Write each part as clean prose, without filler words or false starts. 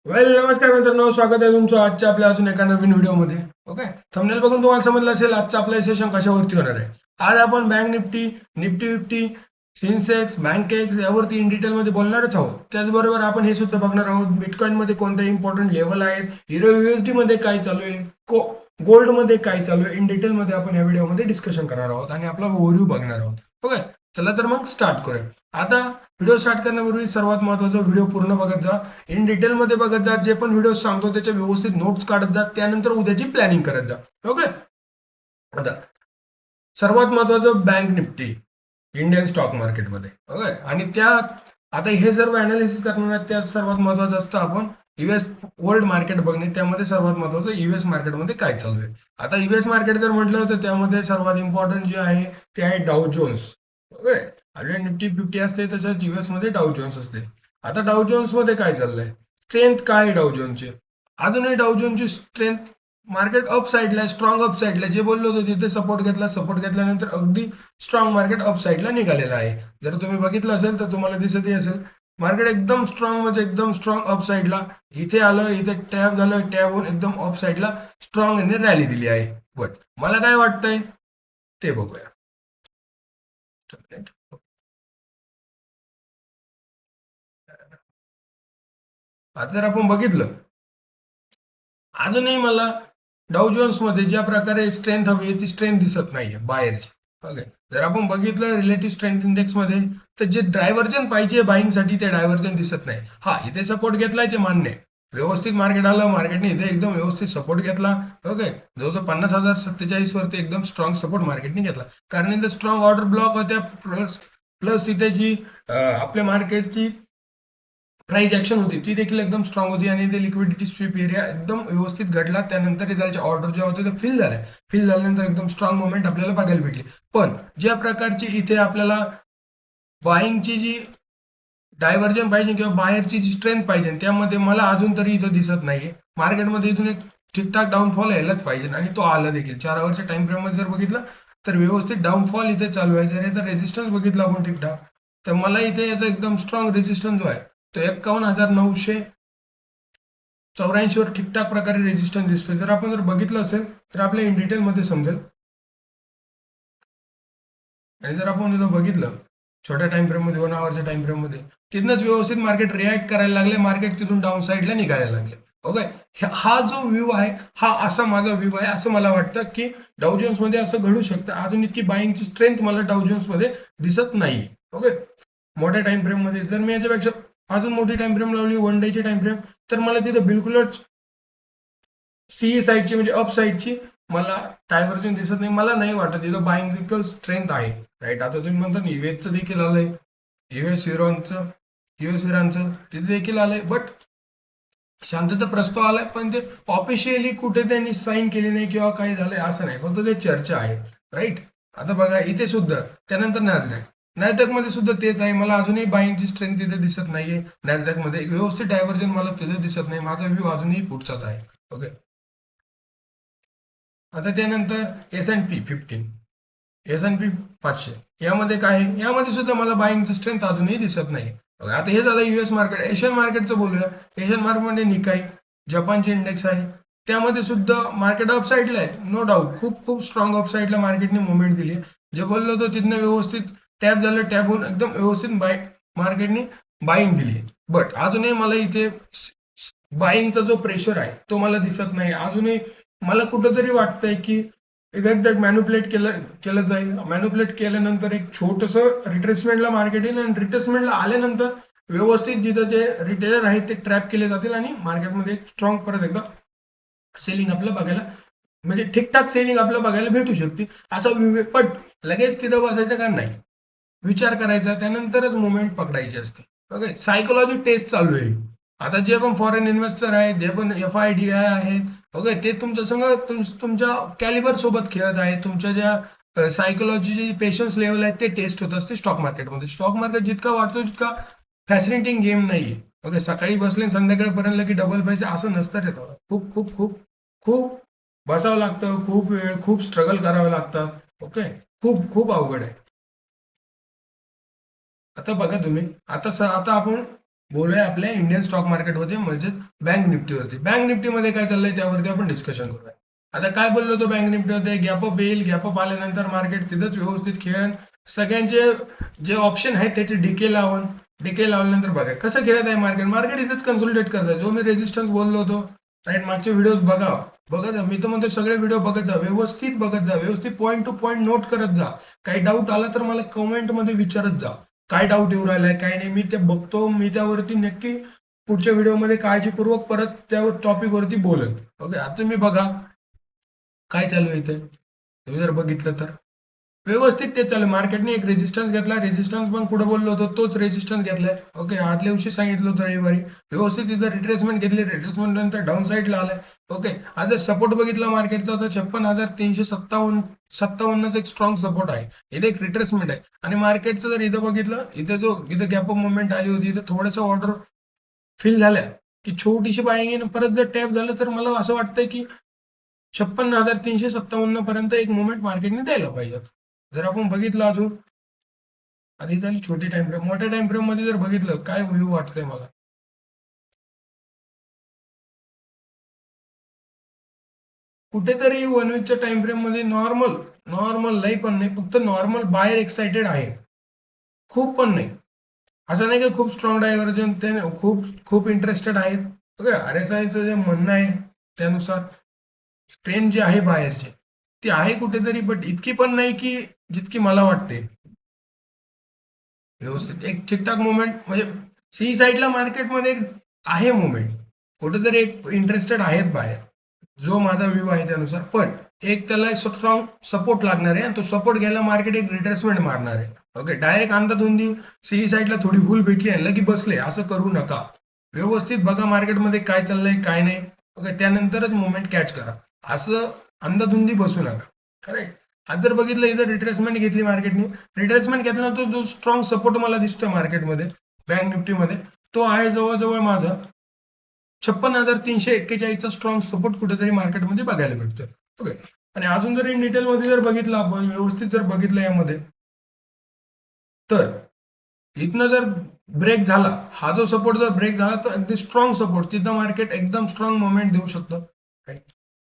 नमस्कार मित्रांनो, स्वागत आहे तुमचं आजच्या आपल्या अजून एका नवीन व्हिडिओमध्ये. ओके. थंबनेल बघून तुम्हाला समजलं असेल आजचं आपलं सेशन कशावरती होणार आहे. आज आपण Bank Nifty, Nifty Fifty, Sensex, Bankex यावरती इन डिटेलमध्ये बोलणारच आहोत. त्याचबरोबर आपण हे सुद्धा बघणार आहोत बिटकॉइनमध्ये कोणते इम्पॉर्टंट लेवल आहेत, युरो युएसडी मध्ये काय चालू आहे, गोल्ड मध्ये काय चालू आहे, इन डिटेलमध्ये आपण या व्हिडिओमध्ये डिस्कशन करणार आहोत आणि आपला ओव्हरव्ह्यू बघणार आहोत. ओके. चला तर मग स्टार्ट करूया. आता व्हिडिओ स्टार्ट करण्यापूर्वी सर्वात महत्त्वाचं, व्हिडिओ पूर्ण बघत जा, इन डिटेलमध्ये बघत जा, जे पण व्हिडिओ सांगतो त्याचे व्यवस्थित नोट्स काढत जा, त्यानंतर उद्याची प्लॅनिंग करत जा. ओके. आता सर्वात महत्वाचं बँक निफ्टी इंडियन स्टॉक मार्केटमध्ये. ओके. आणि त्या आता हे सर्व अनालिसिस करणार आहेत, त्या सर्वात महत्वाचं असतं आपण युएस वर्ल्ड मार्केट बघणे. त्यामध्ये सर्वात महत्वाचं युएस मार्केटमध्ये काय चालू आहे. आता युएस मार्केट जर म्हटलं तर त्यामध्ये सर्वात इम्पॉर्टंट जे आहे ते आहे डाउ जोन्स. ओके. आपल्या निफ्टी 50 असते तसंच युएस मध्ये डाउ जोन्स असते. आता डाउ जोन्स मध्ये काय चाललंय, स्ट्रेंथ काय आहे डाउ जोन्सची. अजूनही डाउ जोन्सची स्ट्रेंथ मार्केट अप साईडला, स्ट्रॉंग अप साईडला, जे बोललो होतो तिथे सपोर्ट घेतला, सपोर्ट घेतल्यानंतर अगदी स्ट्रॉंग मार्केट अप साईडला निघालेलं आहे. जर तुम्ही बघितलं असेल तर तुम्हाला दिसतही असेल मार्केट एकदम स्ट्रॉंग, म्हणजे एकदम स्ट्रॉंग अप साईडला इथे आलं, इथे टॅप झालं, टॅप होऊन एकदम अप साईडला स्ट्रॉंग रॅली दिली आहे. बट मला काय वाटतंय ते बघूया. आता जर आपण बघितलं, अजूनही मला डाउ जोन्स मध्ये ज्या प्रकारे स्ट्रेंथ हवी ती स्ट्रेंथ दिसत नाहीये बाहेरची. ओके. जर आपण बघितलं रिलेटिव्ह स्ट्रेंथ इंडेक्स मध्ये, तर जे डायव्हर्जन पाहिजे बाईंग साठी ते डायव्हर्जन दिसत नाही. हा, इथे सपोर्ट घेतलाय ते मान्य आहे. व्यवस्थित मार्केट आलं, मार्केटने इथे एकदम व्यवस्थित सपोर्ट घेतला. ओके. जवळजवळ 50,047 वरती एकदम स्ट्रॉंग सपोर्ट मार्केटने घेतला, कारण इथे स्ट्रॉंग ऑर्डर ब्लॉक होत्या. प्लस प्लस इथे जी आपल्या मार्केटची प्राइस ऍक्शन होती ती देखील एकदम स्ट्रॉंग होती आणि ते लिक्विडिटी स्वीप एरिया एकदम व्यवस्थित घडला. त्यानंतर त्याचे ऑर्डर जे होते ते फिल झाले. फिल झाल्यानंतर एकदम स्ट्रॉंग मोमेंट आपल्याला बघायला भेटली. पण ज्या प्रकारची इथे आपल्याला बाईंगची जी डायव्हर्जन पाहिजे किंवा बाहेरची जी स्ट्रेंथ पाहिजे, त्यामध्ये मला अजून तरी इथं दिसत नाहीये. मार्केटमध्ये इथून एक ठीकठाक डाऊनफॉल यायलाच पाहिजे आणि तो आला देखील. 4 आवरच्या टाइम फ्रेम मध्ये जर बघितलं तर व्यवस्थित डाऊनफॉल इथे चालू आहे. जर याचा रेजिस्टन्स बघितला आपण ठीकठाक, तर मला इथे याचा एकदम स्ट्रॉंग रेजिस्टन्स जो आहे तो 51,984 वर ठीकठाक प्रकारे रेजिस्टन्स दिसतोय. जर आपण जर बघितलं असेल तर आपल्या इन डिटेल मध्ये समजेल. आणि जर आपण इथं बघितलं छोट्या टाइम फ्रेम मध्ये, 1 आवरच्या टाइम फ्रेम मध्ये, तिथनंच व्यवस्थित मार्केट रिॲक्ट करायला लागले, मार्केट तिथून डाऊन साईडला निघायला लागले. ओके. हा जो व्ह्यू आहे, हा असा माझा व्ह्यू आहे. असं मला वाटतं की डाउ जोन्स मध्ये असं घडू शकतं. अजून इतकी बाईंगची स्ट्रेंथ मला डाउ जोन्स मध्ये दिसत नाही. ओके. मोठ्या टाइम फ्रेम मध्ये जर मी याच्यापेक्षा अजून मोठी टाइम फ्रेम लावली, 1 डे ची टाइम फ्रेम, तर मला तिथं बिलकुलच सीई साईडची म्हणजे अप साईडची मला डायव्हर्जन दिसत नाही. मला नाही वाटत इथं बाईंग इक्वल स्ट्रेंथ आहे. राईट. आता तुम्ही म्हणता युएसचं देखील आलंय, युएस इराणचं तिथे देखील आलंय, बट शांतता प्रस्ताव आलाय, पण ते ऑफिशियली कुठे त्यांनी साईन केली नाही किंवा काही झालंय असं नाही, फक्त ते चर्चा आहेत. राईट. आता बघा इथे सुद्धा, त्यानंतर नॅसडॅक, नॅसडॅक मध्ये सुद्धा तेच आहे. मला अजूनही बाईंगची स्ट्रेंथ तिथे दिसत नाहीये. नॅसडॅक मध्ये व्यवस्थित डायव्हर्जन मला तिथे दिसत नाही. माझा व्ह्यू अजूनही पुढचाच आहे. ओके. आता त्यानंतर S&P 15, S&P 500 यामध्ये काय आहे, यामध्ये सुद्धा मला बाईंगचं स्ट्रेंथ अजूनही दिसत नाही. आता हे झालं युएस मार्केट. एशियन मार्केटचं बोलूया. एशियन मार्केटमध्ये निकाई, जपानचे इंडेक्स आहे, त्यामध्ये सुद्धा मार्केट अप साईडला आहे. नो डाऊट खूप खूप स्ट्रॉंग अप साईडला मार्केटने मुवमेंट दिली. जे बोललो होतो तिथनं व्यवस्थित टॅप झालं, टॅप होऊन एकदम व्यवस्थित मार्केटने बाईंग दिली. बट अजूनही मला इथे बाईंगचा जो प्रेशर आहे तो मला दिसत नाही. अजूनही मला कुठंतरी वाटतंय की एकदा मॅन्युप्लेट केलं केलं जाईल. मॅन्युप्लेट केल्यानंतर एक छोटस रिट्रेसमेंटला मार्केट येईल आणि रिट्रेसमेंटला आल्यानंतर व्यवस्थित जिथं जे रिटेलर आहेत ते ट्रॅप केले जातील आणि मार्केटमध्ये एक स्ट्रॉंग परत एकदा सेलिंग आपल्याला बघायला, म्हणजे ठीकठाक सेलिंग आपल्याला बघायला भेटू शकते. असा पण लगेच तिथं बसायचं का नाही, विचार करायचा, त्यानंतरच मुवमेंट पकडायची असते. ओके. सायकोलॉजी टेस्ट चालू आहे. आता जे पण फॉरेन इन्व्हेस्टर आहेत, जे पण FIDI आहेत, ओके, ते तुमच्या संग तुमच्या कॅलिबर सोबत खेळत आहेत. तुमच्या ज्या सायकोलॉजीची पेशन्स लेवल आहे ते टेस्ट होत असते स्टॉक मार्केटमध्ये. स्टॉक मार्केट जितका वाढतो तितका फॅसिनेटिंग गेम नाहीये. ओके. सकाळी बसले संध्याकाळपर्यंत की डबल पैसे असं नसतं रे. खूप खूप खूप खूप बसावं लागतं, खूप वेळ, खूप स्ट्रगल करावे लागतात. ओके. खूप खूप अवघड आहे. आता बघा तुम्ही, आता आपण बोलूया आपल्या इंडियन स्टॉक मार्केटवरती म्हणजे बँक निफ्टीवरती. बँक निफ्टीमध्ये काय चाललंय त्यावरती आपण डिस्कशन करूया. आता काय बोललो होतो बँक निफ्टीमध्ये, गॅप अप येईल, गॅप अप आल्यानंतर मार्केट तिथंच व्यवस्थित खेळेल. सगळ्यांचे जे ऑप्शन आहेत त्याचे डीके लावून, डीके लावल्यानंतर बघा कसं खेळत आहे मार्केट. मार्केट इथंच कन्सोलिडेट करत आहे. जो मी रेजिस्टन्स बोललो होतो राईट, मागचे व्हिडिओ बघा, बघत जा. मी तर म्हणतो सगळे व्हिडिओ बघत जा, व्यवस्थित बघत जा, व्यवस्थित पॉईंट टू पॉईंट नोट करत जा. काही डाऊट आला तर मला कमेंटमध्ये विचारत जा, काय डाऊट येऊ राहिलाय काय नाही. मी ते बघतो, मी त्यावरती नक्की पुढच्या व्हिडिओमध्ये काळजीपूर्वक परत त्या टॉपिक वरती बोलेन. ओके, आता तुम्ही बघा काय चालू आहे इथे. तुम्ही जर बघितलं तर व्यवस्थित ते चालू. मार्केटने एक रेजिस्टन्स घेतला, रेजिस्टन्स पण कुठं बोललो होतो तोच रेजिस्टन्स घेतलाय. ओके, आदल्या दिवशी सांगितलं होतं रविवारी. व्यवस्थित इथं रिट्रेसमेंट घेतली, रिट्रेसमेंट नंतर डाऊन साईडला आलाय. ओके, आता सपोर्ट बघितला मार्केटचा तर 56,357च एक स्ट्रॉंग सपोर्ट आहे. इथे एक रिट्रेसमेंट आहे. आणि मार्केटचं जर इथं बघितलं, इथं गॅप अप मुवमेंट आली होती, इथं थोडंसं ऑर्डर फिल झाल्या की छोटीशी बाईंग परत जर टॅप झालं तर मला असं वाटतंय की 56,357 पर्यंत एक मुवमेंट मार्केटने द्यायला पाहिजे. जर आपण बघितलं अजून, आधी झाली छोटी टाइम फ्रेम, मोठ्या टाइम फ्रेम मध्ये जर बघितलं काय व्ह्यू वाटतंय मला. कुठेतरी 1 वीकच्या टाइम फ्रेम मध्ये नॉर्मल, नॉर्मल लई पण नाही, फक्त नॉर्मल बायर एक्साइटेड आहे, खूप पण नाही. असं नाही की खूप स्ट्रॉंग डायव्हर्जन ते खूप खूप इंटरेस्टेड आहेत. ओके, RSIचं जे म्हणणं आहे त्यानुसार स्ट्रेन जी आहे बाहेरची ती आहे कुठेतरी, बट इतकी पण नाही की जितकी मला वाटते. व्यवस्थित एक ठीकठाक मुवमेंट म्हणजे सी साईडला मार्केटमध्ये आहे मुवमेंट, कुठेतरी एक इंटरेस्टेड आहेत बाहेर, जो माझा व्ह्यू आहे त्यानुसार. पण एक त्याला स्ट्रॉंग सपोर्ट लागणार आहे आणि तो सपोर्ट घ्यायला मार्केट एक रिट्रेसमेंट मारणार आहे. ओके, डायरेक्ट अंधाधुंदी सी साईडला थोडी हुल भेटली आणि लगी बसले असं करू नका. व्यवस्थित बघा मार्केटमध्ये काय चाललंय काय नाही. ओके, त्यानंतरच मुवमेंट कॅच करा, असं अंधाधुंदी बसू नका. करेक्ट. आज जर बघितलं इथं रिट्रेसमेंट घेतली मार्केटने, रिट्रेसमेंट घेतल्यानंतर जो स्ट्रॉंग सपोर्ट मला दिसतोय मार्केटमध्ये बँक निफ्टीमध्ये, तो आहे जवळजवळ माझा 56,341चा स्ट्रॉंग सपोर्ट कुठेतरी मार्केटमध्ये बघायला भेटतोय. ओके, आणि अजून जर इन डिटेलमध्ये जर बघितलं आपण, व्यवस्थित जर बघितलं यामध्ये, तर इथनं जर ब्रेक झाला, हा जो सपोर्ट जर ब्रेक झाला तर अगदी स्ट्रॉंग सपोर्ट तिथं मार्केट एकदम स्ट्रॉंग मोमेंट देऊ शकतं.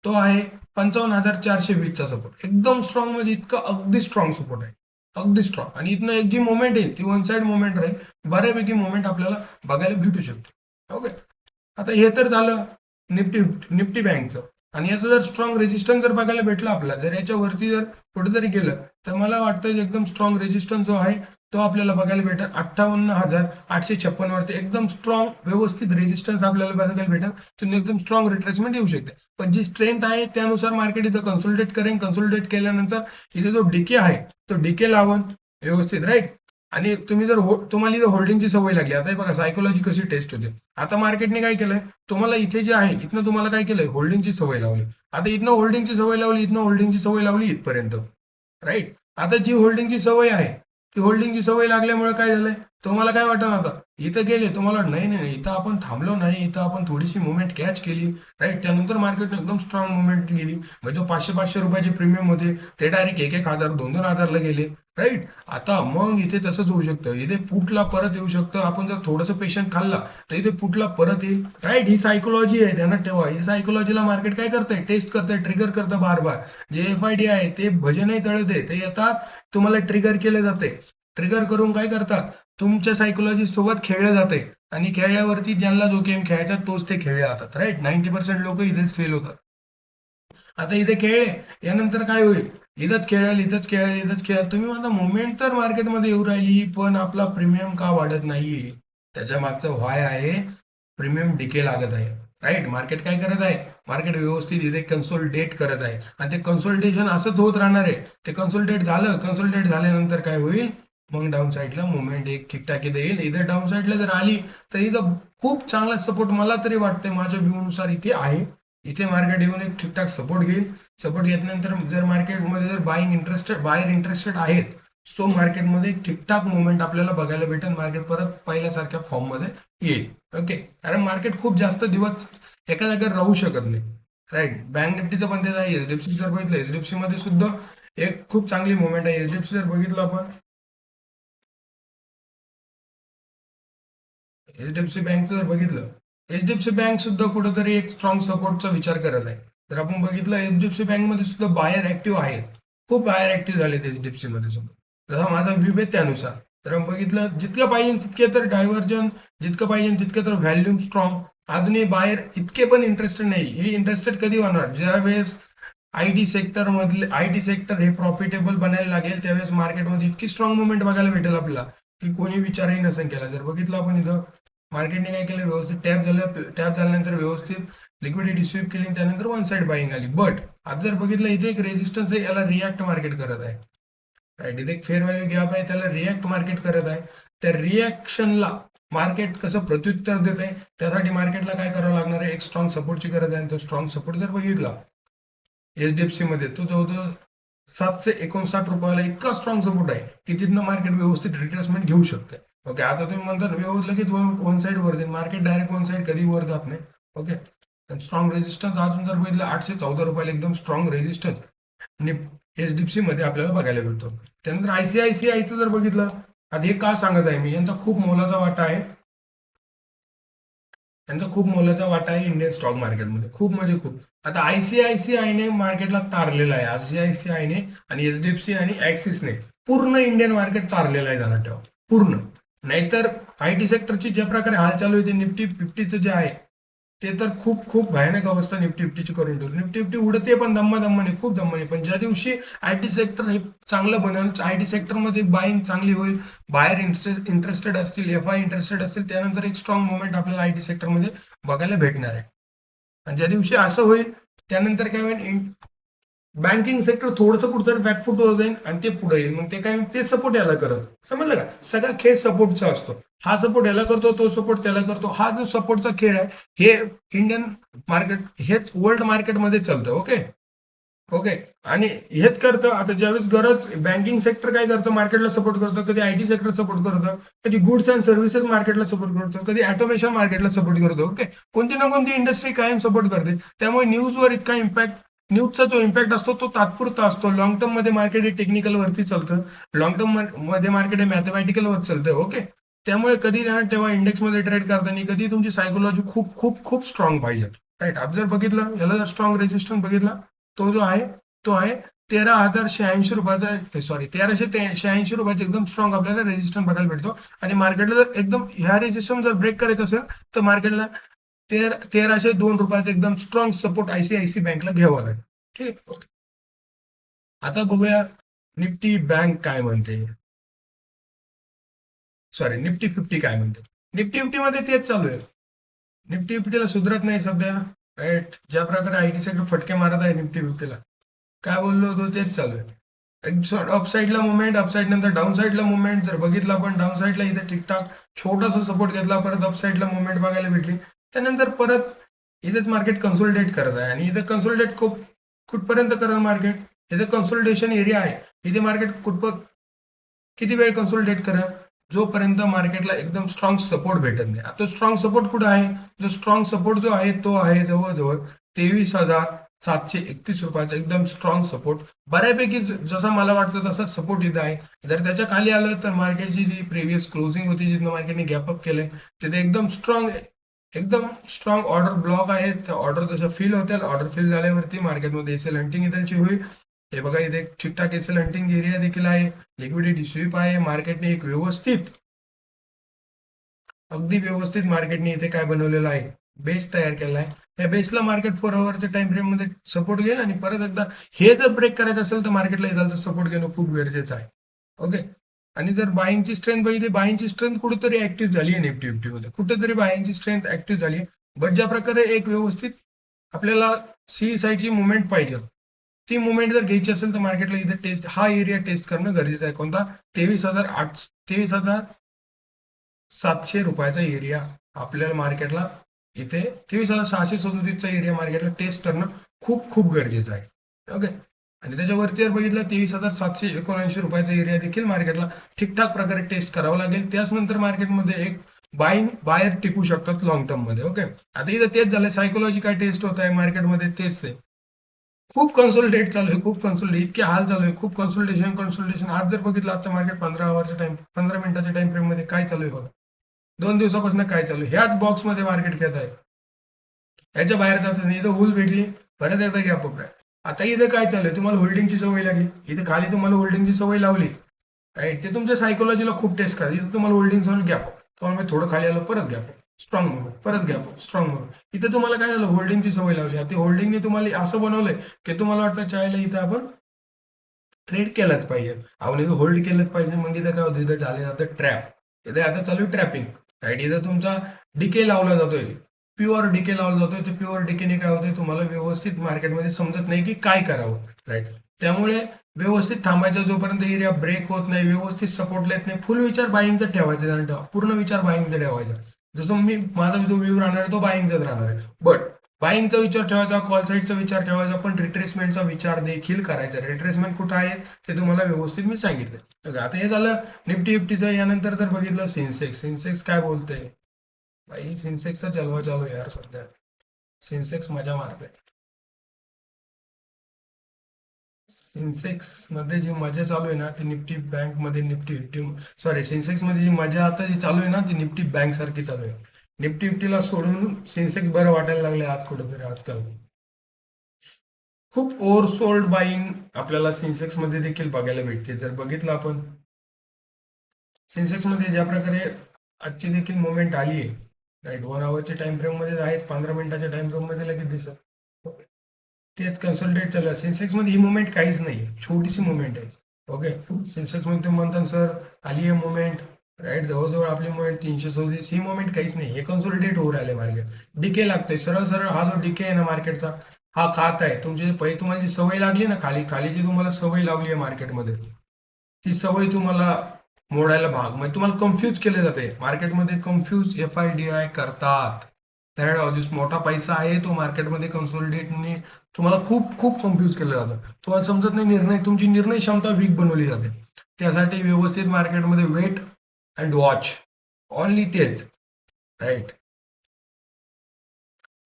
तो आहे 55,420चा सपोर्ट, एकदम स्ट्रॉंग म्हणजे इतकं अगदी स्ट्रॉंग सपोर्ट आहे, अगदी स्ट्रॉंग. आणि इथनं एक जी मोमेंट येईल ती वन साइड मोमेंट राहील, बऱ्यापैकी मोमेंट आपल्याला बघायला भेटू शकते. ओके, आता हे तर झालं निफ्टी निफ्टी बँकचं. आणि याचं जर स्ट्रॉंग रेजिस्टन्स जर बघायला भेटला आपल्याला, जर याच्यावरती जर कुठेतरी गेलं तर मला वाटतं एकदम स्ट्रॉंग रेजिस्टन्स जो आहे तो आपल्याला बघायला भेटेल 58,856 वरती. एकदम स्ट्रॉंग व्यवस्थित रेजिस्टन्स आपल्याला बघायला भेटेल, तुम्ही एकदम स्ट्रॉंग रिट्रेसमेंट येऊ शकते. पण जी स्ट्रेंथ आहे त्यानुसार मार्केट इथं कन्सोलिडेट करेन. कन्सोलिडेट केल्यानंतर इथे जो डीके आहे तो डीके लावून व्यवस्थित राईट. आणि तुम्ही जर तुम्हाला इथं होल्डिंगची सवय लागली, आता हे बघा सायकोलॉजी कशी टेस्ट होते. आता मार्केटने काय केलंय, तुम्हाला इथे जे आहे इथनं तुम्हाला काय केलंय, होल्डिंगची सवय लावली. आता इथनं होल्डिंगची सवय लावली, इथनं होल्डिंगची सवय लावली इथपर्यंत, राईट. आता जी होल्डिंगची सवय आहे ती होल्डिंगची सवय लागल्यामुळे काय झालंय, तुम्हाला काय वाटतं आता इथं गेले, तुम्हाला नाही नाही नाही, इथं आपण थांबलो नाही, इथं आपण थोडीशी मुवमेंट कॅच केली, राईट. त्यानंतर मार्केटने एकदम स्ट्रॉंग मुवमेंट गेली, म्हणजे 500-500 रुपयाचे प्रीमियम होते ते डायरेक्ट 1,000 2,000-2,000ला गेले, राईट. आता मग इथे तसंच होऊ शकतं, इथे पुटला परत येऊ शकतं. आपण जर थोडंसं पेशंट खाल्ला तर इथे पुटला परत येईल, राईट. ही सायकोलॉजी आहे, ध्यानात ठेवा. ही सायकोलॉजीला मार्केट काय करतंय, टेस्ट करतंय, ट्रिगर करतं बार बार. जे FID आहे ते भजनही तळत आहे, ते येतात तुम्हाला ट्रिगर केले जाते. ट्रिगर करून काय करतात, तुमच्या सायकोलॉजी सोबत खेळलं जाते. आणि खेळल्यावरती ज्यांना जो गेम खेळायचा तोच ते खेळले जातात, राईट. 90% लोक इथेच फेल होतात. आता इथे खेळले, यानंतर काय होईल, इथंच खेळेल, इथंच खेळेल, इथंच खेळेल. तुम्ही म्हणता मुवमेंट तर मार्केटमध्ये येऊ राहिली पण आपला प्रीमियम का वाढत नाही, त्याच्या मागचं व्हाय आहे, प्रीमियम डिके लागत आहे, राईट. मार्केट काय करत आहे, मार्केट व्यवस्थित इथे कन्सोलिडेट करत आहे आणि ते कन्सोलिडेशन असंच होत राहणार आहे. ते कन्सोलिडेट झालं, कन्सोलिडेट झाल्यानंतर काय होईल, मग डाऊन साईडला मुवमेंट एक ठीकठाक इथे येईल. इथे डाऊन साईडला जर आली तर इथं खूप चांगला सपोर्ट मला तरी वाटतंय, माझ्या व्ह्यूनुसार इथे आहे. इथे मार्केट येऊन एक ठीकठाक सपोर्ट घेईल. सपोर्ट घेतल्यानंतर जर मार्केटमध्ये जर बायर इंटरेस्टेड आहेत, सो मार्केटमध्ये एक ठीकठाक मुवमेंट आपल्याला बघायला भेटेल. मार्केट परत पहिल्यासारख्या फॉर्ममध्ये येईल. ओके, कारण मार्केट खूप जास्त दिवस एका जागेवर राहू शकत नाही, राईट. बँक निफ्टीचं पण तेच आहे. HDFC जर बघितलं, HDFC मध्ये सुद्धा एक खूप चांगली मुवमेंट आहे. HDFC जर बघितलं आपण, एचडीएफसी बँकचं जर बघितलं, एचडीएफसी बँक सुद्धा कुठेतरी एक स्ट्रॉंग सपोर्टचा विचार करत आहे. जर आपण बघितलं एचडीएफसी बँकमध्ये सुद्धा बायर ऍक्टिव्ह आहेत, खूप बायर ऍक्टिव्ह झालेत एचडीएफसी मध्ये सुद्धा. जसा माझा व्ह्यू आहे त्यानुसार जर आपण बघितलं जितकं पाहिजे तितके तर डायव्हर्जन, जितकं पाहिजे तितके तर व्हॅल्यूम स्ट्रॉंग. अजूनही बायर इतके पण इंटरेस्टेड नाही. हे इंटरेस्टेड कधी होणार, ज्यावेळेस आयटी सेक्टर मधले आयटी सेक्टर हे प्रॉफिटेबल बनायला लागेल, त्यावेळेस मार्केटमध्ये इतकी स्ट्रॉंग मुवमेंट बघायला भेटेल आपल्याला की कोणी विचारही नसेल केला. जर बघितलं आपण इथं मार्केटने काय केलं, व्यवस्थित टॅप झाल्यानंतर व्यवस्थित लिक्विडिटी स्वीप केली, त्यानंतर वन साइड बाईंग आली. बट आज जर बघितलं इथे एक रेजिस्टन्स आहे, याला रिॲक्ट मार्केट करत आहे. राईट, इथे एक फेअर व्हॅल्यू गॅप आहे, त्याला रिॲक्ट मार्केट करत आहे. त्या रिॲक्शनला मार्केट कसं प्रत्युत्तर देत आहे, त्यासाठी मार्केटला काय करावं लागणार आहे, एक स्ट्रॉंग सपोर्टची गरज आहे. तो स्ट्रॉंग सपोर्ट जर बघितला एचडीएफसी मध्ये, तो जवळजवळ 759 रुपयाला इतका स्ट्रॉंग सपोर्ट आहे की तिथनं मार्केट व्यवस्थित रिट्रेसमेंट घेऊ शकते. ओके, आता तुम्ही म्हणता व्यवस्थित लगेच वन साइड वर जाईल मार्केट, डायरेक्ट वन साइड कधी वर जात नाही. ओके, स्ट्रॉंग रेजिस्टन्स अजून जर बघितलं 814 रुपयाला एकदम स्ट्रॉंग रेजिस्टन्स आणि एचडीएफसी मध्ये आपल्याला बघायला भेटतो. त्यानंतर आयसीआयसीआयचं जर बघितलं, आता हे का सांगत आहे मी, यांचा खूप मोलाचा वाटा आहे. त्यांचा खूप मोलाचा वाटा आहे इंडियन स्टॉक मार्केटमध्ये, खूप म्हणजे खूप. आता आयसीआयसीआयने मार्केटला तारलेला आहे, आयसीआयसीआयने आणि एचडीएफसी आणि ऍक्सिसने पूर्ण इंडियन मार्केट तारलेलं आहे, जाणं ठेवा पूर्ण. नाहीतर आयटी सेक्टरची ज्या प्रकारे हाल चालू आहे, निफ्टी फिफ्टीचं जे आहे ते तर खूप खूप भयानक अवस्था निफ्टी फिफ्टीची करून ठेवली. निफ्टी फिफ्टी उडते पण दम्माने, खूप दम्माने. पण ज्या दिवशी आयटी सेक्टर हे चांगलं बनेल, आयटी सेक्टरमध्ये बाईंग चांगली होईल, बाहेर इंटरेस्टेड असतील, एफआय इंटरेस्टेड असतील, त्यानंतर एक स्ट्रॉंग मुवमेंट आपल्याला आयटी सेक्टरमध्ये बघायला भेटणार आहे. आणि ज्या दिवशी असं होईल त्यानंतर काय होईल, बँकिंग सेक्टर थोडंसं कुठेतरी बॅकफुट होत जाईल आणि ते पुढे येईल. मग ते काय, ते सपोर्ट याला करत, समजलं का, सगळा खेळ सपोर्टचा असतो. हा सपोर्ट याला करतो, तो सपोर्ट त्याला करतो. हा जो सपोर्टचा खेळ आहे हे इंडियन मार्केट, हेच वर्ल्ड मार्केटमध्ये चालतं. ओके ओके, आणि हेच करतं. आता ज्यावेळेस गरज, बँकिंग सेक्टर काय करतं, मार्केटला सपोर्ट करतं, कधी आयटी सेक्टर सपोर्ट करतं, कधी गुड्स अँड सर्व्हिसेस मार्केटला सपोर्ट करतं, कधी ऑटोमेशन मार्केटला सपोर्ट करतो. ओके, कोणती ना कोणती इंडस्ट्री कायम सपोर्ट करते. त्यामुळे न्यूजवर इतका इम्पॅक्ट, न्यूजचा जो इम्पॅक्ट असतो तो तात्पुरता असतो. लॉंग टर्म मध्ये मार्केट हे टेक्निकल वरती चालतं, लॉंग टर्म मध्ये मार्केट हे मॅथमॅटिकल वर चालतं. ओके, त्यामुळे कधी ध्यानात ठेवा, इंडेक्स मध्ये ट्रेड करताना कधी तुमची सायकोलॉजी खूप खूप खूप स्ट्रॉंग पाहिजे. राईट, आप जर बघितलं याला जर स्ट्रॉंग रेजिस्टन्स बघितला, तो जो आहे तो आहे 13,180 रुपयाचा, सॉरी 1386 रुपयाचा एकदम स्ट्रॉंग आपल्याला रेजिस्टन्स बघायला भेटतो. आणि मार्केटला जर एकदम ह्या रेजिस्टन्स जर ब्रेक करायचं असेल तर मार्केटला 1302 रुपयाचा एकदम स्ट्रॉंग सपोर्ट आयसीआयसी बँकला घ्यावा लागेल. ठीक, आता बघूया निफ्टी बँक काय म्हणते, सॉरी निफ्टी फिफ्टी काय म्हणते. निफ्टी फिफ्टी मध्ये तेच चालू आहे, निफ्टी फिफ्टीला सुधरत नाही सध्या. राईट, ज्या प्रकारे आयटी सेक्टर फटके मारत आहे निफ्टी फिफ्टीला, काय बोललो होतो तेच चालू आहे. एक अपसाईडला मुवमेंट, अपसाईड नंतर डाऊन साईडला मुवमेंट. जर बघितलं आपण डाऊन साईडला इथे ठीकठाक छोटासा सपोर्ट घेतला, परत अपसाईडला मुवमेंट बघायला भेटली, त्यानंतर परत इथेच मार्केट कन्सोलिडेट करत आहे. आणि इथे कन्सोलिडेट कुठपर्यंत करेल मार्केट, इथे कन्सोलिडेशन एरिया आहे, इथे मार्केट किती वेळ कन्सोलिडेट करेल, जोपर्यंत मार्केटला एकदम स्ट्रॉंग सपोर्ट भेटत नाही. आता स्ट्रॉंग सपोर्ट कुठे आहे, जो स्ट्रॉंग सपोर्ट जो आहे तो आहे जवळजवळ 23,731 रुपयाचा एकदम स्ट्रॉंग सपोर्ट. बऱ्यापैकी जसा मला वाटतं तसा सपोर्ट इथं आहे. जर त्याच्या खाली आलं तर मार्केटची जी प्रिव्हियस क्लोजिंग होती, जिथं मार्केटने गॅपअप केलंय, तिथे एकदम स्ट्रॉंग ऑर्डर ब्लॉक आहे. त्या ऑर्डर जसं फिल होतील, ऑर्डर फिल झाल्यावरती मार्केटमध्ये एसएल हंटिंग इथलची होईल. हे बघा, इथे ठीकठाक एसएल हंटिंग एरिया देखील आहे, लिक्विडिटी स्वीप आहे. मार्केटने एक अगदी व्यवस्थित मार्केटने इथे काय बनवलेलं आहे, बेस तयार केला आहे. या बेसला मार्केट 4 आवरच्या टाइम फ्रेम मध्ये सपोर्ट घेईल आणि परत एकदा हे जर ब्रेक करायचं असेल तर मार्केटला इथलचं सपोर्ट घेणं खूप गरजेचं आहे. ओके, आणि जर बाईंगची स्ट्रेंथ बघितली, बाईंगची स्ट्रेंथ कुठेतरी ऍक्टिव्ह झाली आहे निफ्टी फिफ्टीमध्ये, कुठेतरी बाईंगची स्ट्रेंथ ऍक्टिव्ह झाली आहे. बट ज्या प्रकारे एक व्यवस्थित आपल्याला सी साईडची मुवमेंट पाहिजे, ती मुवमेंट जर घ्यायची असेल तर मार्केटला इथे टेस्ट, हा एरिया टेस्ट करणं गरजेचं आहे. कोणता, 23,700 रुपयाचा एरिया आपल्याला मार्केटला इथे 23,637चा एरिया मार्केटला टेस्ट करणं खूप खूप गरजेचं आहे. ओके, आणि त्याच्यावरती जर बघितलं 23,779 रुपयाचा एरिया देखील मार्केटला ठीकठाक प्रकारे टेस्ट करावा लागेल. त्याच नंतर मार्केटमध्ये एक बायर टिकू शकतात लॉंग टर्म मध्ये. ओके, आता इथं तेच झालंय, सायकोलॉजी काय टेस्ट होत आहे मार्केटमध्ये, तेच आहे. खूप कन्सोलिडेट चालू आहे, खूप कन्सोलिडेट, इतके हाल चालू आहे, खूप कन्सोलिडेशन. आज जर बघितलं आजचं मार्केट 15 मिनिटाच्या टाइम फ्रेम मध्ये काय चालू आहे बघा, 2 दिवसापासून काय चालू आहे, ह्याच बॉक्समध्ये मार्केट घेत आहे, याच्या बाहेर जात नाही. इथं होल भेटली, परत एकदा गॅप अप आहे. आता इथं काय चालू आहे, तुम्हाला होल्डिंगची सवय लागली, इथे खाली तुम्हाला होल्डिंगची सवय लावली, राईट. ते तुमच्या सायकोलॉजीला खूप टेस्ट करतात. इथं तुम्हाला होल्डिंग सवय गॅप अप, तुम्हाला मी थोडं खाली आलं परत गॅप स्ट्रॉंग मूव, परत गॅप स्ट्रॉंग मूव. इथे तुम्हाला काय झालं, होल्डिंगची सवय लावली. आता होल्डिंगने तुम्हाला असं बनवलंय की तुम्हाला वाटतं चायला इथं आपण ट्रेड केलंच पाहिजे, आपण इथं होल्ड केलंच पाहिजे. मग इथं काय होतं, इथं झाले जातं ट्रॅप. इथे आता चालू आहे ट्रॅपिंग, राईट. इथं तुमचा डिके लावला जातोय, प्युअर डिके लावला जातोय. ते प्युअर डिकेने काय होतंय, तुम्हाला व्यवस्थित मार्केटमध्ये समजत नाही की काय करावं, राईट. त्यामुळे व्यवस्थित थांबायचं, जोपर्यंत एरिया ब्रेक होत नाही, व्यवस्थित सपोर्ट येत नाही, फुल विचार बाईंगचा ठेवायचा, पूर्ण विचार बाईंगचा ठेवायचा. जसं मी माझा जो व्ह्यू राहणार आहे तो बाईंगचाच राहणार आहे, बट बाईंगचा विचार ठेवायचा, कॉल साईडचा विचार ठेवायचा, पण रिट्रेसमेंटचा विचार देखील करायचा. रिट्रेसमेंट कुठं आहे ते तुम्हाला व्यवस्थित मी सांगितलं. आता हे झालं निफ्टी फिफ्टीचं. यानंतर जर बघितलं सेन्सेक्स, सेन्सेक्स काय बोलतंय भाई, सेन्सेक्सचा जलवा चालू आहे यार सध्या. सेन्सेक्स मजा मारते. सेन्सेक्स मध्ये जी मजा चालू आहे ना ती निफ्टी बँक मध्ये, निफ्टी फिफ्टी, सॉरी, सेन्सेक्स मध्ये जी मजा आता जी चालू आहे ना ती निफ्टी बँक सारखी चालू आहे. निफ्टी फिफ्टीला सोडून सेन्सेक्स बरं वाटायला लागले आज कुठेतरी आजकाल. खूप ओव्हरसोल्ड बाईंग आपल्याला सेन्सेक्स मध्ये देखील बघायला भेटते. जर बघितलं आपण सेन्सेक्स मध्ये ज्या प्रकारे आजची देखील मुवमेंट आली आहे, राईट. 1 आवरच्या टाइम फ्रेम मध्ये आहे, 15 मिनिटाच्या टाइम फ्रेम मध्ये लगेच दिसत, तेच कन्सल्टेट चालू आहे. सेन्सेक्स मध्ये ही मुवमेंट काहीच नाही, छोटीशी मुवमेंट आहे. ओके, सेन्सेक्स मध्ये तुम्ही म्हणता सर आली आहे मुवमेंट, राईट. जवळजवळ आपली मुवमेंट 337, ही मुवमेंट काहीच नाही, हे कन्सोलिडेट होऊ राहिले मार्केट. डिके लागतोय सरळ सरळ. हा जो डिके आहे ना मार्केटचा, हा खात आहे तुमची पहिले. तुम्हाला जी सवय लागली ना, खाली खाली जी तुम्हाला सवय लावली आहे मार्केटमध्ये, ती सवय तुम्हाला मोडायला भाग, म्हणजे तुम्हाला कन्फ्यूज केले जाते मार्केटमध्ये. कन्फ्यूज FIDI करतात. त्या मोठा पैसा आहे तो मार्केटमध्ये कन्सोलिडेटने तुम्हाला खूप खूप कन्फ्यूज केलं जातं. तुम्हाला समजत नाही निर्णय, तुमची निर्णय क्षमता वीक बनवली जाते. त्यासाठी व्यवस्थित मार्केटमध्ये वेट अँड वॉच, ओनली तेच, right.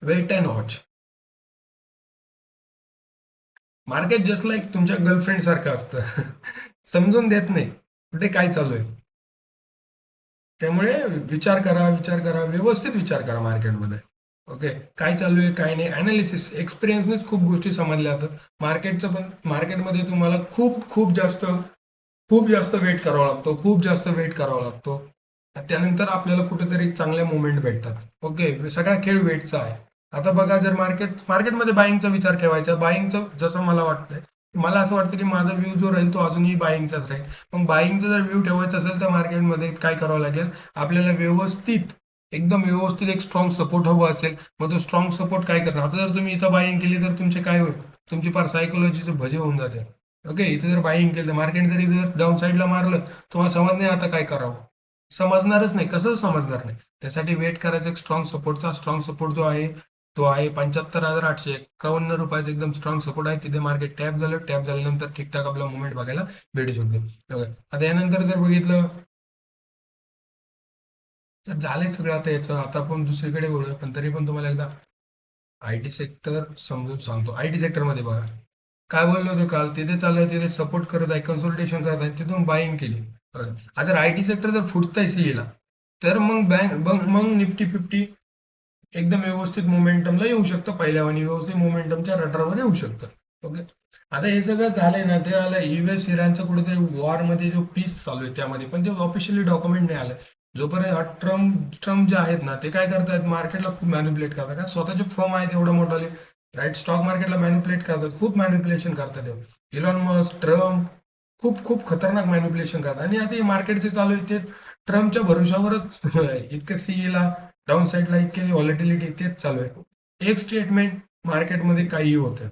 Wait and watch. Market just like तुमच्या गर्लफ्रेंड सारखं असतं. समजून देत नाही कुठे काय चालू आहे. त्यामुळे विचार करा, विचार करा, व्यवस्थित विचार करा मार्केटमध्ये. ओके, काय चालू आहे काय नाही, अनालिसिस एक्सपिरियन्सनेच खूप गोष्टी समजल्या जातात. मार्केटचं पण, मार्केटमध्ये तुम्हाला खूप जास्त वेट करावा लागतो, खूप जास्त वेट करावा लागतो. त्यानंतर आपल्याला कुठेतरी चांगले मुवमेंट भेटतात. ओके, सगळा खेळ वेटचा आहे. आता बघा, जर मार्केटमध्ये बाईंगचा विचार ठेवायचा, बाईंगचं जसं मला वाटतंय, मला असं वाटतं की माझा व्ह्यू जो राहील तो अजूनही बाईंगचाच राहील. मग बाईंगचा जर व्ह्यू ठेवायचा असेल तर मार्केटमध्ये काय करावं लागेल, आपल्याला व्यवस्थित, एकदम व्यवस्थित एक स्ट्रॉंग सपोर्ट हवा असेल, मग तो स्ट्रॉंग सपोर्ट काय करणार. आता जर तुम्ही इथं बाईंग केली तर तुमचे काय होईल, तुमची फार सायकोलॉजीचे भजे होऊन जाते. ओके, इथे जर बाईंग केलं, मार्केट जरी जर डाऊन साईडला मारलं, तुम्हाला समज नाही आता काय करावं, समजणारच नाही. कसं समजणार नाही. त्यासाठी वेट करायचं एक स्ट्रॉंग सपोर्टचा. स्ट्रॉंग सपोर्ट जो आहे तो आहे 75,851 रुपयाचा एकदम स्ट्रॉंग सपोर्ट आहे. तिथे मार्केट टॅप झालं, टॅप झाल्यानंतर ठीकठाक आपला मुवमेंट बघायला भेटू शकते. आता यानंतर जर बघितलं तर झालंय सगळं आता याचं. आता आपण दुसरीकडे बोलूया, पण तरी पण तुम्हाला एकदा IT सेक्टर समजून सांगतो. IT सेक्टरमध्ये बघा काय बोललो होतो काल, तिथे चाललंय, तिथे सपोर्ट करत आहे, कन्सोलिडेशन करत आहे, तिथून बाईंग केली. आता जर IT सेक्टर जर फुटतंय सीएला, तर मग निफ्टी फिफ्टी एकदम व्यवस्थित मोमेंटमला येऊ शकतं, पहिल्या आणि व्यवस्थित मोमेंटमच्या रडारवर येऊ शकतं. ओके, आता हे सगळं झालंय ना, ते आलं US इराणचं कुठेतरी वॉरमध्ये जो पीस चालू आहे त्यामध्ये, पण ते ऑफिशियली डॉक्युमेंट नाही आलं. जोपर्यंत ट्रम्प ट्रम्प जे आहेत ना ते काय करतायत, मार्केटला खूप मॅन्युप्युलेट करतात. कारण स्वतःचे फर्म आहेत एवढं मोठाले, राईट. स्टॉक मार्केटला मॅन्युप्युलेट करतात, खूप मॅन्युप्युलेशन करतात. इलॉन मस्क, ट्रम्प खूप खूप खतरनाक मॅन्युप्युलेशन करतात. आणि आता हे मार्केट जे चालू आहे ते ट्रम्पच्या भरोशावरच इतकं सीईला डाऊन साईडला इतकी व्हॉलेटिलिटी तेच चालू आहे. एक स्टेटमेंट मार्केटमध्ये काहीही होतं.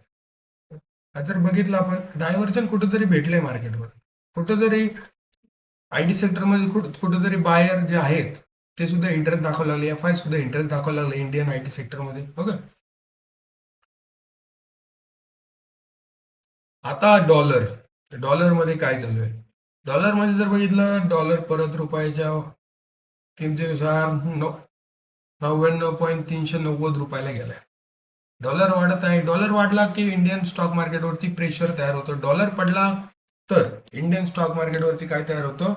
जर बघितलं आपण डायव्हर्जन कुठेतरी भेटलंय मार्केटवर, कुठेतरी IT सेक्टरमध्ये कुठेतरी बायर जे आहेत ते सुद्धा इंटरेस्ट दाखवायला लागले, FI सुद्धा इंटरेस्ट दाखवायला लागले इंडियन IT सेक्टरमध्ये. ओके, आता डॉलरमध्ये काय चालू आहे. डॉलरमध्ये जर बघितलं, डॉलर परत रुपयाच्या किमतीनुसार 99.390 रुपयाला गेलाय. डॉलर वाढत आहे. डॉलर वाढला की इंडियन स्टॉक मार्केटवरती प्रेशर तयार होतं. डॉलर पडला तर इंडियन स्टॉक मार्केटवरती काय तयार होतं,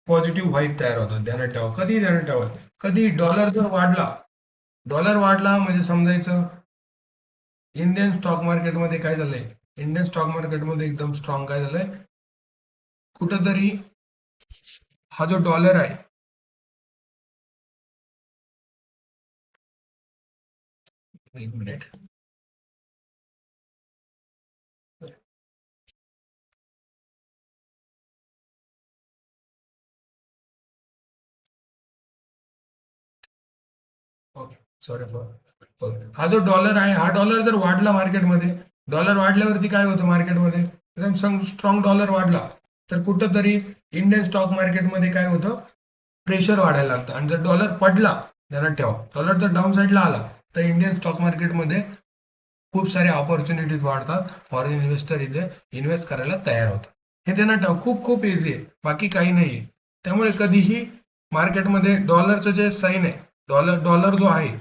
पॉझिटिव्ह व्हाईब तयार होतात. ध्यानात ठेवा, कधी ध्यानात ठेवा, कधी डॉलर वाढला म्हणजे समजायचं इंडियन स्टॉक मार्केटमध्ये काय झालंय, इंडियन स्टॉक मार्केटमध्ये एकदम स्ट्रॉंग काय झालंय, कुठंतरी हा जो डॉलर आहे, एक मिनिट, ओके, सॉरी फॉर, हा जो डॉलर आहे, हा डॉलर जर वाढला मार्केटमध्ये, डॉलर वाढल्यावरती काय होतं मार्केटमध्ये, एकदम स्ट्रॉंग डॉलर वाढला तर कुठंतरी इंडियन स्टॉक मार्केटमध्ये काय होतं, प्रेशर वाढायला लागतं. आणि जर डॉलर पडला, ध्यानात ठेवा, डॉलर जर डाऊन साईडला आला तर इंडियन स्टॉक मार्केटमध्ये खूप सारे ऑपॉर्च्युनिटीज वाढतात, फॉरेन इन्व्हेस्टर इथे इन्व्हेस्ट करायला तयार होतात. हे ध्यानात ठेवा, खूप खूप इझी आहे, बाकी काही नाही. त्यामुळे कधीही मार्केटमध्ये डॉलरचं जे साईन आहे, डॉलर जो आहे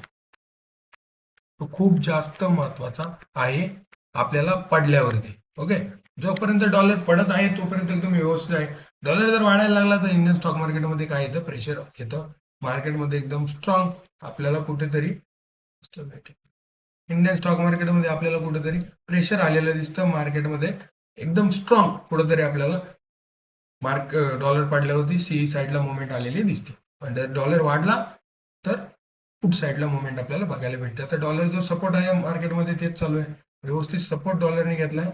तो खूप जास्त महत्वाचा आहे आपल्याला पडल्यावरती. ओके, जोपर्यंत डॉलर पडत आहे तोपर्यंत एकदम व्यवस्थित आहे. डॉलर जर वाढायला लागला तर इंडियन स्टॉक मार्केटमध्ये काय येतं, प्रेशर येतं, मार्केटमध्ये एकदम स्ट्रॉंग आपल्याला कुठेतरी, इंडियन स्टॉक मार्केटमध्ये आपल्याला कुठेतरी प्रेशर आलेलं दिसतं, मार्केटमध्ये एकदम स्ट्रॉंग कुठेतरी आपल्याला डॉलर पडल्यावरती सी साईडला मुवमेंट आलेली दिसते. पण जर डॉलर वाढला तर पुट साईडला मुवमेंट आपल्याला बघायला भेटते. आता डॉलर जो सपोर्ट आहे मार्केटमध्ये तेच चालू आहे, व्यवस्थित सपोर्ट डॉलरने घेतलाय,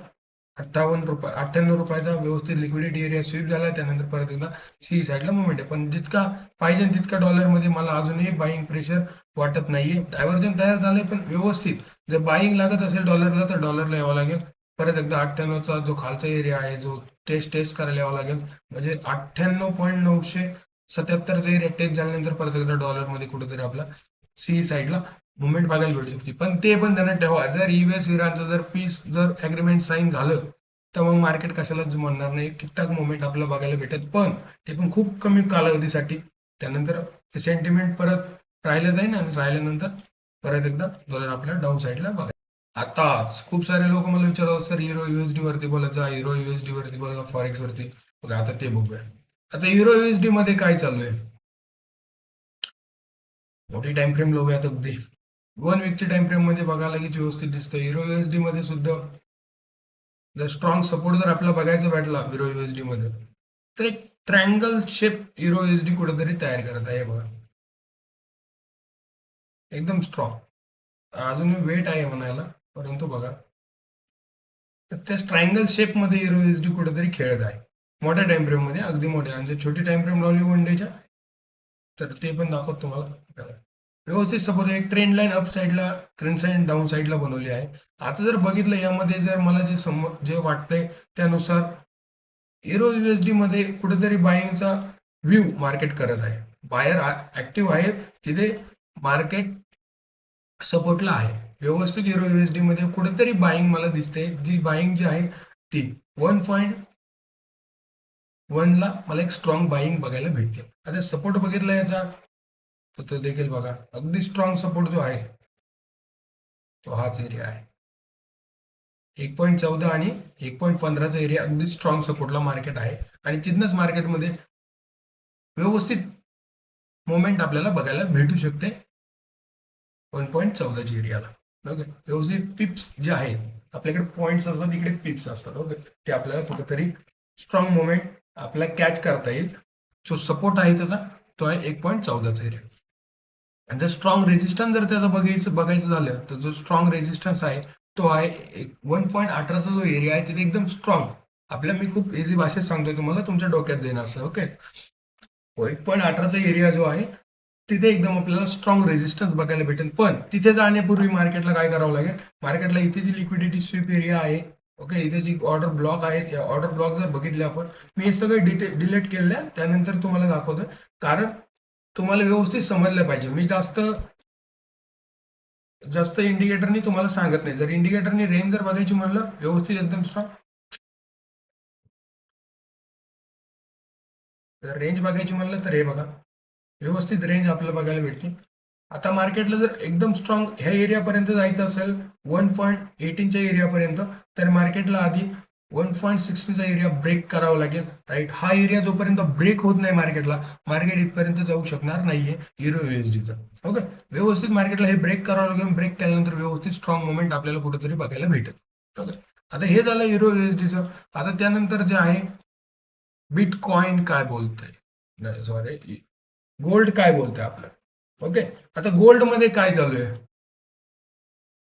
58 रुपयाचा व्यवस्थित लिक्विडिटी एरिया स्वीप झाला. त्यानंतर परत एकदा सी साईडला मुवमेंट आहे, पण जितका पाहिजे तितका डॉलरमध्ये मला अजूनही बाईंग प्रेशर वाटत नाहीये. डायव्हर्जन तयार झालंय पण व्यवस्थित जर बाईंग लागत असेल डॉलरला तर डॉलरला यावं लागेल. परत एकदा 98चा जो खालचा एरिया आहे जो टेस्ट करायला यावं लागेल, म्हणजे 98.977 एरिया टेस्ट झाल्यानंतर परत एकदा डॉलरमध्ये कुठेतरी आपला सी साईडला मुवमेंट बघायला भेटू शकते. पण ते पण त्यांना ठेवा, जर युएस इराणचं जर पीस जर अग्रीमेंट साईन झालं तर मग मार्केट कशाला जुमानणार नाही, ठीकठाक मुवमेंट आपल्याला बघायला भेटेल, पण ते पण खूप कमी कालावधीसाठी. त्यानंतर सेंटिमेंट परत राहिलं जाईल आणि राहिल्यानंतर परत एकदा डॉलर आपल्या डाऊन साईडला बघायला. आता खूप सारे लोक मला विचारतात, सर युरो युएसडी वरती बोलत जा, युरो युएसडी वरती बोला, फॉरेक्स वरती बघा. आता ते बघूया, आता युरो युएसडी मध्ये काय चालू आहे. मोठी टाइम फ्रेम बघूयात, अगदी 1 वीकच्या टाइम फ्रेम मध्ये बघायला की व्यवस्थित दिसतं. युरो युएसडी मध्ये सुद्धा जर स्ट्रॉंग सपोर्ट जर आपल्याला बघायचा भेटला युरो युएसडी मध्ये तर एक ट्रायंगल शेप युरो युएसडी कुठेतरी तयार करत आहे बघा, एकदम स्ट्रॉंग, अजून वेट आहे म्हणायला, परंतु बघा त्या ट्रायंगल शेप मध्ये युरो युएसडी कुठेतरी खेळत आहे मोठ्या टाइम फ्रेम मध्ये, अगदी मोठ्या. आणि जर छोटी टाइम फ्रेम लावली 1 डेच्या तर ते पण दाखवत तुम्हाला व्यवस्थित सपोज एक ट्रेंड लाईन अप साईडला, ट्रेंड साईड डाऊन साईडला बनवली आहे. आता जर बघितलं यामध्ये जर मला जे वाटतंय त्यानुसार युरो युएसडी मध्ये कुठेतरी बाईंगचा व्ह्यू मार्केट करत आहे, बायर ऍक्टिव्ह आहे तिथे, मार्केट सपोर्टला आहे व्यवस्थित. युरो युएसडी मध्ये कुठेतरी बाईंग मला दिसते, जी बाईंग जी आहे ती 1.1 ला मला एक स्ट्रॉंग बाईंग बघायला भेटते. आता सपोर्ट बघितला याचा तर तो देखील बघा, अगदी स्ट्रॉंग सपोर्ट जो आहे तो हाच एरिया आहे, 1.14 आणि 1.15चा एरिया अगदी स्ट्रॉंग सपोर्टला मार्केट आहे. आणि तिथनच मार्केटमध्ये व्यवस्थित मोमेंट आपल्याला बघायला भेटू शकते 1.14च्या एरियाला. ओके, व्यवस्थित पिप्स जे आहेत आपल्याकडे पॉईंट्स असतात, तिकडे पिप्स असतात. ओके, ते आपल्याला कुठेतरी स्ट्रॉंग मोमेंट आपल्याला कॅच करता येईल. जो सपोर्ट आहे त्याचा तो आहे 1.14चा एरिया. आणि जर स्ट्रॉंग रेजिस्टन्स जर त्याचा बघायचं झालं तर जो स्ट्रॉंग रेजिस्टन्स आहे तो आहे 1.18चा जो एरिया आहे तिथे एकदम स्ट्रॉंग आपल्या, मी खूप इझी भाषेत सांगतोय तुम्हाला, तुमच्या डोक्यात जाईन असं. ओके, 1.18चा एरिया जो आहे तिथे एकदम आपल्याला स्ट्रॉंग रेजिस्टन्स बघायला भेटेल. पण तिथे जाण्यापूर्वी मार्केटला काय करावं लागेल, मार्केटला इथे जी लिक्विडिटी स्वीप एरिया आहे, ओके, इथे जी ऑर्डर ब्लॉक आहेत, या ऑर्डर ब्लॉक जर बघितले आपण, मी हे सगळे डिलीट केले त्यानंतर तुम्हाला दाखवतोय, कारण तुम्हाला व्यवस्थित समजलं पाहिजे. मी जास्त जास्त इंडिकेटरनी तुम्हाला सांगत नाही. जर इंडिकेटरनी रेंज जर बघायची म्हणलं व्यवस्थित एकदम स्ट्रॉंग, जर रेंज बघायची म्हणलं तर हे बघा, व्यवस्थित रेंज आपल्याला बघायला भेटते. आता मार्केटला जर एकदम स्ट्रॉंग ह्या एरियापर्यंत जायचं असेल 1.18च्या एरियापर्यंत, तर मार्केटला आधी 1.16चा एरिया ब्रेक करावा लागेल, राईट. हा एरिया जोपर्यंत ब्रेक होत नाही मार्केटला, मार्केट इथपर्यंत जाऊ शकणार नाहीये युरो युएसडीचा. ओके, व्यवस्थित मार्केटला हे ब्रेक करावं लागेल. ब्रेक केल्यानंतर व्यवस्थित स्ट्रॉंग मोमेंट आपल्याला कुठेतरी बघायला भेटेल. ओके, आता हे झालं युरो युएसडीचं. आता त्यानंतर जे आहे बिटकॉइन काय बोलतंय, नाही सॉरी, गोल्ड काय बोलतंय आपलं. ओके, आता गोल्ड मध्ये काय चालू आहे.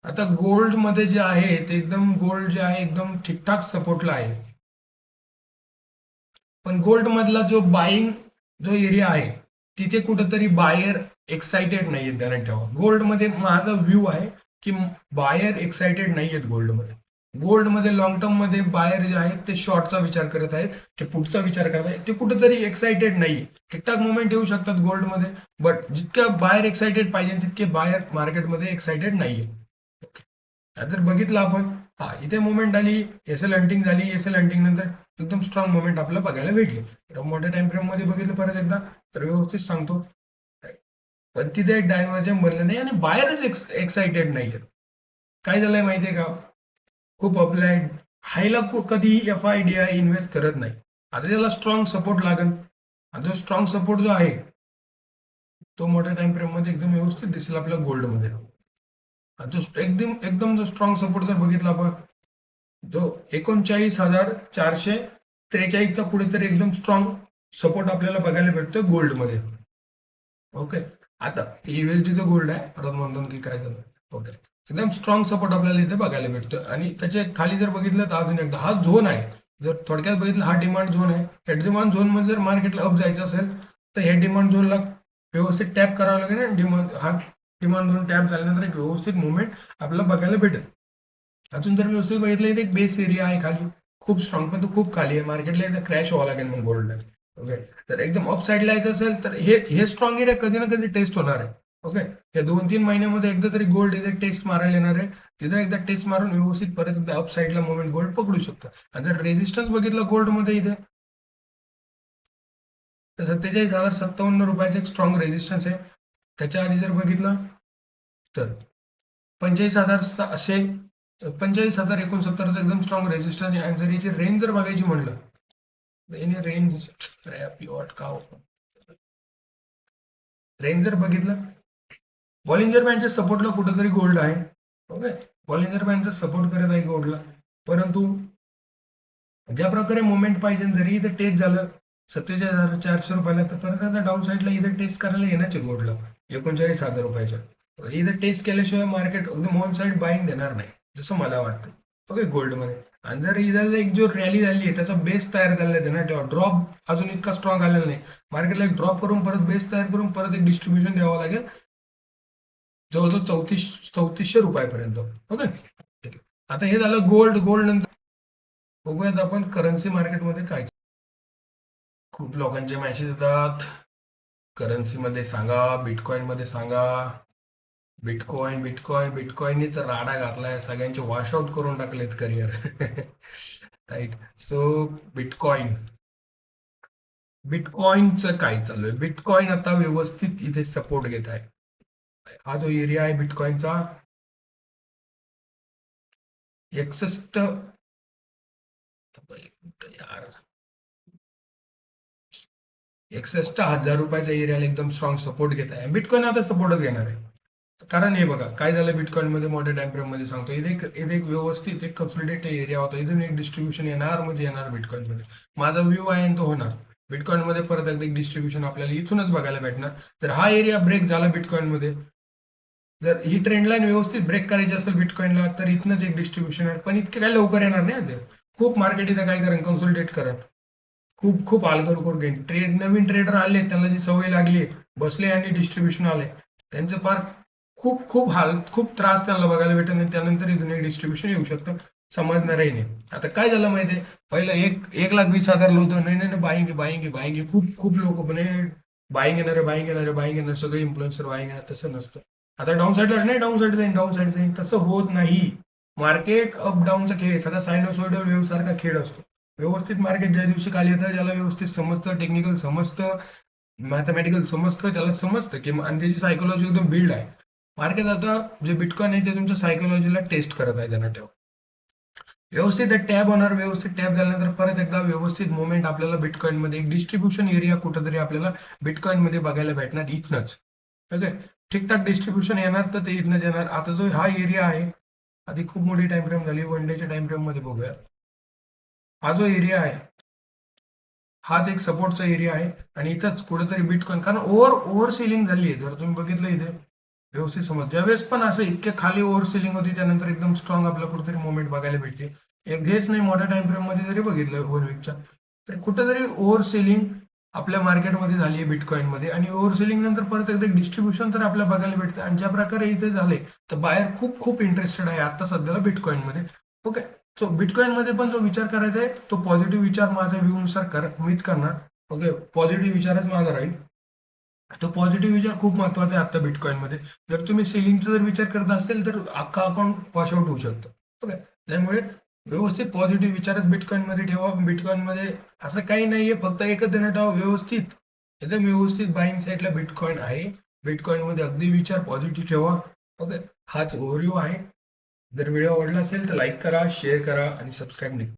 आता गोल्ड मध्ये जे आहे ते एकदम, गोल्ड जे आहे एकदम ठीकठाक सपोर्टला आहे. पण गोल्ड मधला जो बाईंग जो एरिया आहे तिथे कुठंतरी बायर एक्साइटेड नाहीये. ध्यानात ठेवा, गोल्ड मध्ये माझा व्ह्यू आहे की बायर एक्साइटेड नाहीयेत गोल्ड मध्ये. गोल्ड मध्ये लॉंग टर्म मध्ये बायर जे आहेत ते शॉर्टचा विचार करत आहेत, ते पुढचा विचार करत आहेत, ते कुठेतरी एक्साइटेड नाहीये. ठीकठाक मुवमेंट येऊ शकतात गोल्ड मध्ये, बट जितक्या बायर एक्साइटेड पाहिजे तितके बायर मार्केटमध्ये एक्साइटेड नाहीये. जर बघितलं आपण, हा इथे मुवमेंट आली, एसएल हंटिंग झाली, एसएल हंटिंग नंतर एकदम स्ट्रॉंग मुवमेंट आपल्याला बघायला भेटली. मोठ्या टाइम फ्रेम मध्ये बघितलं परत एकदा तर व्यवस्थित सांगतो, पण तिथे डायव्हर्जन बनलं नाही आणि बाहेरच एक्साइटेड नाहीये. काय झालंय माहितीये का, खूप अप्लाइड हायला कधी FIDI इन्व्हेस्ट करत नाही. आता त्याला स्ट्रॉंग सपोर्ट लागेल. जो स्ट्रॉंग सपोर्ट जो आहे तो मोठ्या टाइम फ्रेम मध्ये एकदम व्यवस्थित दिसेल आपल्या गोल्ड मध्ये. जो एकदम एकदम जो स्ट्रॉंग सपोर्ट जर बघितला आपण, जो 39,443चा कुठेतरी एकदम स्ट्रॉंग सपोर्ट आपल्याला बघायला भेटतोय गोल्ड मध्ये. ओके, आता युएसडीचं गोल्ड आहे, परत म्हणतो की काय झालं. ओके, एकदम स्ट्रॉंग सपोर्ट आपल्याला इथे बघायला भेटतोय. आणि त्याच्या खाली जर बघितलं तर अजून एकदा हा झोन आहे. जर थोडक्यात बघितलं, हा डिमांड झोन आहे. या डिमांड झोन मध्ये जर मार्केटला अप जायचं असेल तर हे डिमांड झोनला व्यवस्थित टॅप करावं लागेल ना. डिमांड झोन टॅप झाल्यानंतर एक व्यवस्थित मुवमेंट आपल्याला बघायला भेटेल. अजून जर व्यवस्थित बघितलं, इथे एक बेस एरिया आहे खाली, खूप स्ट्रॉंग, पण तो खूप खाली आहे. मार्केटला एकदा क्रॅश व्हावं लागेल मग गोल्डला. ओके, तर एकदम अप साईडला यायचं असेल तर हे स्ट्रॉंग एरिया कधी ना कधी टेस्ट होणार आहे. ओके, या 2-3 महिन्यामध्ये एकदा तरी गोल्ड इथे टेस्ट मारायला येणार आहे. तिथे एकदा टेस्ट मारून व्यवस्थित परत एकदा अप साईडला मुवमेंट गोल्ड पकडू शकतो. आणि जर रेजिस्टन्स बघितलं गोल्डमध्ये इथे तर 47,057 रुपयाचं एक स्ट्रॉंग रेजिस्टन्स आहे. त्याच्या आधी जर बघितलं तर 45,600, 45,069 एकदम स्ट्रॉंग रेजिस्टन्स. आणि जर याची रेंज जर बघायची म्हणलं, रेंज जर बघितलं, बॉलिंजर बँडच्या सपोर्टला कुठेतरी गोल्ड आहे. ओके, बॉलिंजर बँडचा सपोर्ट करत आहे गोल्डला. परंतु ज्या प्रकारे मुवमेंट पाहिजे, जरी इथे टेस्ट झालं 47,400 रुपयाला, तर परत आता डाऊन साईडला इथे टेस्ट करायला येण्याचे गोल्डला 39,000 रुपयाच्या. इथे टेस्ट केल्याशिवाय मार्केट एकदम ऑन साईड बाईंग देणार नाही, जसं मला वाटतं. ओके, गोल्डमध्ये. आणि जर इथं एक जो रॅली झाली आहे त्याचा बेस तयार झालेला आहे ना, तेव्हा ड्रॉप अजून इतका स्ट्रॉंग आलेला नाही. मार्केटला एक ड्रॉप करून परत बेस तयार करून परत एक डिस्ट्रीब्युशन द्यावं लागेल जवळजवळ 3400 रुपयापर्यंत. ओके, ठीक आहे. आता हे झालं गोल्ड. गोल्ड नंतर बघूयात आपण करन्सी मार्केटमध्ये काय. खूप लोकांचे मेसेज येतात, करन्सी मध्ये सांगा, बिटकॉइन मध्ये सांगा. बिटकॉइन बिटकॉइन बिटकॉइनने तर राडा घातलाय, सगळ्यांचे वॉशआउट करून टाकलेत करिअर. राईट. सो बिटकॉइन, बिटकॉइनचं काय चालू आहे. बिटकॉइन आता व्यवस्थित इथे सपोर्ट घेत आहे. हा जो एरिया आहे बिटकॉइनचा 61, यार 61,000 रुपयाचा एरियाला एकदम स्ट्रॉंग सपोर्ट घेत आहे. बिटकॉइन आता सपोर्टच घेणार आहे. कारण हे बघा काय झालं बिटकॉइन मध्ये, मोठ्या टाइम फ्रेम मध्ये सांगतो, इथे एक व्यवस्थित एक कन्सोलिडेटेड एरिया होता. इथून एक डिस्ट्रीब्युशन येणार म्हणजे येणार बिटकॉइन मध्ये. माझा व्ह्यू आहे तो होणार. बिटकॉइन मध्ये परत एकदा एक डिस्ट्रीब्युशन आपल्याला इथूनच बघायला भेटणार. तर हा एरिया ब्रेक झाला बिटकॉइन मध्ये, जर ही ट्रेंड लाईन व्यवस्थित ब्रेक करायची असेल बिटकॉइनला तर इथनच एक डिस्ट्रीब्युशन आहे. पण इतके काय लवकर येणार नाही. खूप मार्केट इथं काय करेन, कन्सोलिडेट करेन. खूप खूप करून घेईन. नवीन ट्रेडर आले, त्यांना जी सवय लागली, बसले आणि डिस्ट्रीब्युशन आले, त्यांचं पार खूप खूप खूप त्रास त्यांना बघायला भेटेल. आणि त्यानंतर इथून एक डिस्ट्रीब्युशन येऊ शकतं, समजणारही नाही. आता काय झालं माहितीये, पहिलं 1,20,000 होतं, नाही नाही बाईंग बाईंग बाईंग, खूप खूप लोक पण बाईंग येणार आहे, बाईंग येणार आहे, बाईंग येणार, सगळे इन्फ्लुएन्सर बाईंग येणार. तसं नसतं. आता डाऊन साईडला नाही, डाऊन साईड जाईन, डाऊन साईड जाईन, तसं होत नाही. मार्केट अप डाऊनचा खेळ, सगळा सायनोसॉइडल वेव्ह सारखा खेळ असतो. व्यवस्थित मार्केट ज्या दिवशी खाली येतं, ज्याला व्यवस्थित समजतं, टेक्निकल समजतं, मॅथमॅटिकल समजतं, त्याला समजतं की आणि त्याची सायकोलॉजी एकदम बिल्ड आहे. मार्केट आता जे बिटकॉइन आहे ते तुमच्या सायकोलॉजीला टेस्ट करत आहे, त्यांना ठेवा. व्यवस्थित टॅब होणार. व्यवस्थित टॅब झाल्यानंतर परत एकदा व्यवस्थित मुवमेंट आपल्याला बिटकॉइन मध्ये एक डिस्ट्रीब्युशन एरिया कुठेतरी आपल्याला बिटकॉइन मध्ये बघायला भेटणार इथनच. ओके, ठीकठाक डिस्ट्रीब्युशन येणार तर ते इथनच येणार. आता जो हा एरिया आहे, आधी खूप मोठी टाइम फ्रेम झाली, 1 डेच्या टाइम फ्रेम मध्ये बघूया. हा जो एरिया आहे हाच एक सपोर्टचा एरिया आहे आणि इथंच कुठेतरी बिटकॉइन, कारण ओव्हर सेलिंग झाली आहे. जर तुम्ही बघितलं इथे व्यवस्थित समज, ज्यावेळेस पण असं इतके खाली ओव्हर सेलिंग होती त्यानंतर एकदम स्ट्रॉंग आपल्याला कुठेतरी मुवमेंट बघायला भेटते. एक हेच नाही, मोठ्या टाइम फ्रेम मध्ये जरी बघितलं 1 वीकच्या, तर कुठेतरी ओव्हर सेलिंग आपल्या मार्केटमध्ये झाली आहे बिटकॉइन मध्ये. आणि ओव्हर सेलिंग नंतर परत एकदा डिस्ट्रीब्युशन तर आपल्याला बघायला भेटतं. आणि ज्या प्रकारे इथे झाले तर बायर खूप खूप इंटरेस्टेड आहे आता सध्याला बिटकॉइन मध्ये. ओके, सो बिटकॉइन मध्ये पण जो विचार करायचा आहे तो पॉझिटिव्ह विचार माझ्या व्ह्यू नुसार मीच करणार. ओके, पॉझिटिव्ह विचारच माझा राहील. तो पॉझिटिव्ह विचार खूप महत्वाचा आहे आता बिटकॉइन मध्ये. जर तुम्ही सेलिंगचा जर विचार करत असेल तर अख्खा अकाउंट वॉशआउट होऊ शकतं. ओके, त्यामुळे व्यवस्थित पॉझिटिव्ह विचारच बिटकॉइन मध्ये ठेवा. बिटकॉइन मध्ये असं काही नाहीये, फक्त एकच देणं ठेवा, व्यवस्थित एकदम व्यवस्थित बाईंग साईडला बिटकॉइन आहे. बिटकॉइन मध्ये अगदी विचार पॉझिटिव्ह ठेवा. ओके, हाच ओव्हरव्ह्यू आहे. जर व्हिडिओ आवडला असेल तर लाईक करा, शेअर करा आणि सबस्क्राईब नक्की